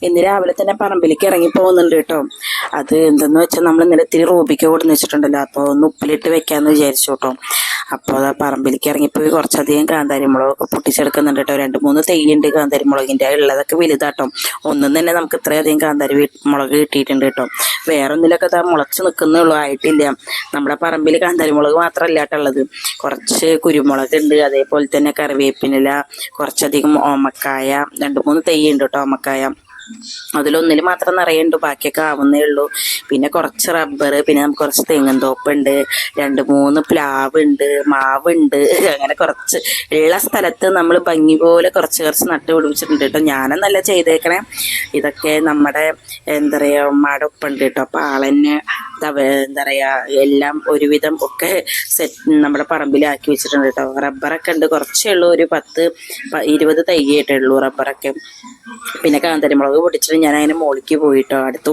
ഇന്ന് രാവിലെ തന്നെ പറമ്പിലേക്ക് ഇറങ്ങി പോകുന്നുണ്ട് കേട്ടോ. അത് എന്തെന്ന് വെച്ചാൽ നമ്മൾ ഇന്നലെ ഇത്തിരി റൂബിക്ക് കൊടുന്ന് വെച്ചിട്ടുണ്ടല്ലോ, അപ്പോൾ ഒന്ന് ഉപ്പിലിട്ട് വെക്കാമെന്ന് വിചാരിച്ചു കേട്ടോ. അപ്പോൾ ആ പറമ്പിലേക്ക് ഇറങ്ങിപ്പോയി കുറച്ചധികം കാന്താരിമുളകൊക്കെ പൊട്ടിച്ചെടുക്കുന്നുണ്ട് കേട്ടോ. 2-3 തെയ്യുണ്ട് കാന്താരിമുളകിൻ്റെ, ഉള്ളതൊക്കെ വലുതാട്ടോ. ഒന്നും തന്നെ നമുക്ക് ഇത്രയധികം മുളക് കിട്ടിയിട്ടുണ്ട് കേട്ടോ. വേറെ ഒന്നിലൊക്കെ അത് മുളച്ച് നിൽക്കുന്നേ ഉള്ളൂ, ആയിട്ടില്ല. നമ്മുടെ പറമ്പിൽ കാന്താരിമുളക് മാത്രമല്ല കേട്ടുള്ളത്, കുറച്ച് കുരുമുളക് ഉണ്ട്, അതേപോലെ തന്നെ കറിവേപ്പിനില, കുറച്ചധികം ഓമക്കായ, 2-3 തെയ്യുണ്ട് കേട്ടോ ഓമക്കായ. അതിലൊന്നിൽ മാത്രം നിറയുണ്ട്, ബാക്കിയൊക്കെ ആവുന്നേ ഉള്ളൂ. പിന്നെ കുറച്ച് റബ്ബർ, പിന്നെ നമുക്ക് കുറച്ച് തെങ്ങും തോപ്പുണ്ട്, 2-3 പ്ലാവ് ഉണ്ട്, മാവുണ്ട്. അങ്ങനെ കുറച്ച് ഉള്ള സ്ഥലത്ത് നമ്മൾ ഭംഗി പോലെ കുറച്ച് നട്ട് പിടിപ്പിച്ചിട്ടുണ്ട് കേട്ടോ. ഞാനെന്നല്ല ചെയ്തേക്കണേ, ഇതൊക്കെ നമ്മുടെ എന്താ പറയുക ഉമ്മയുടെ ഒപ്പുണ്ട് കേട്ടോ. അപ്പോൾ ആളെന്നെ എന്താ പറയുക എല്ലാം ഒരുവിധം ഒക്കെ നമ്മുടെ പറമ്പിലാക്കി വെച്ചിട്ടുണ്ട് കേട്ടോ. റബ്ബറൊക്കെ ഉണ്ട്, കുറച്ചേ ഉള്ളൂ, ഒരു 10-20 തൈയായിട്ടേ ഉള്ളൂ റബ്ബറൊക്കെ. പിന്നെ കാന്താരിമുളക് പൊടിച്ചിട്ട് ഞാൻ അതിന് മുകളിലേക്ക് പോയിട്ടോ. അടുത്ത്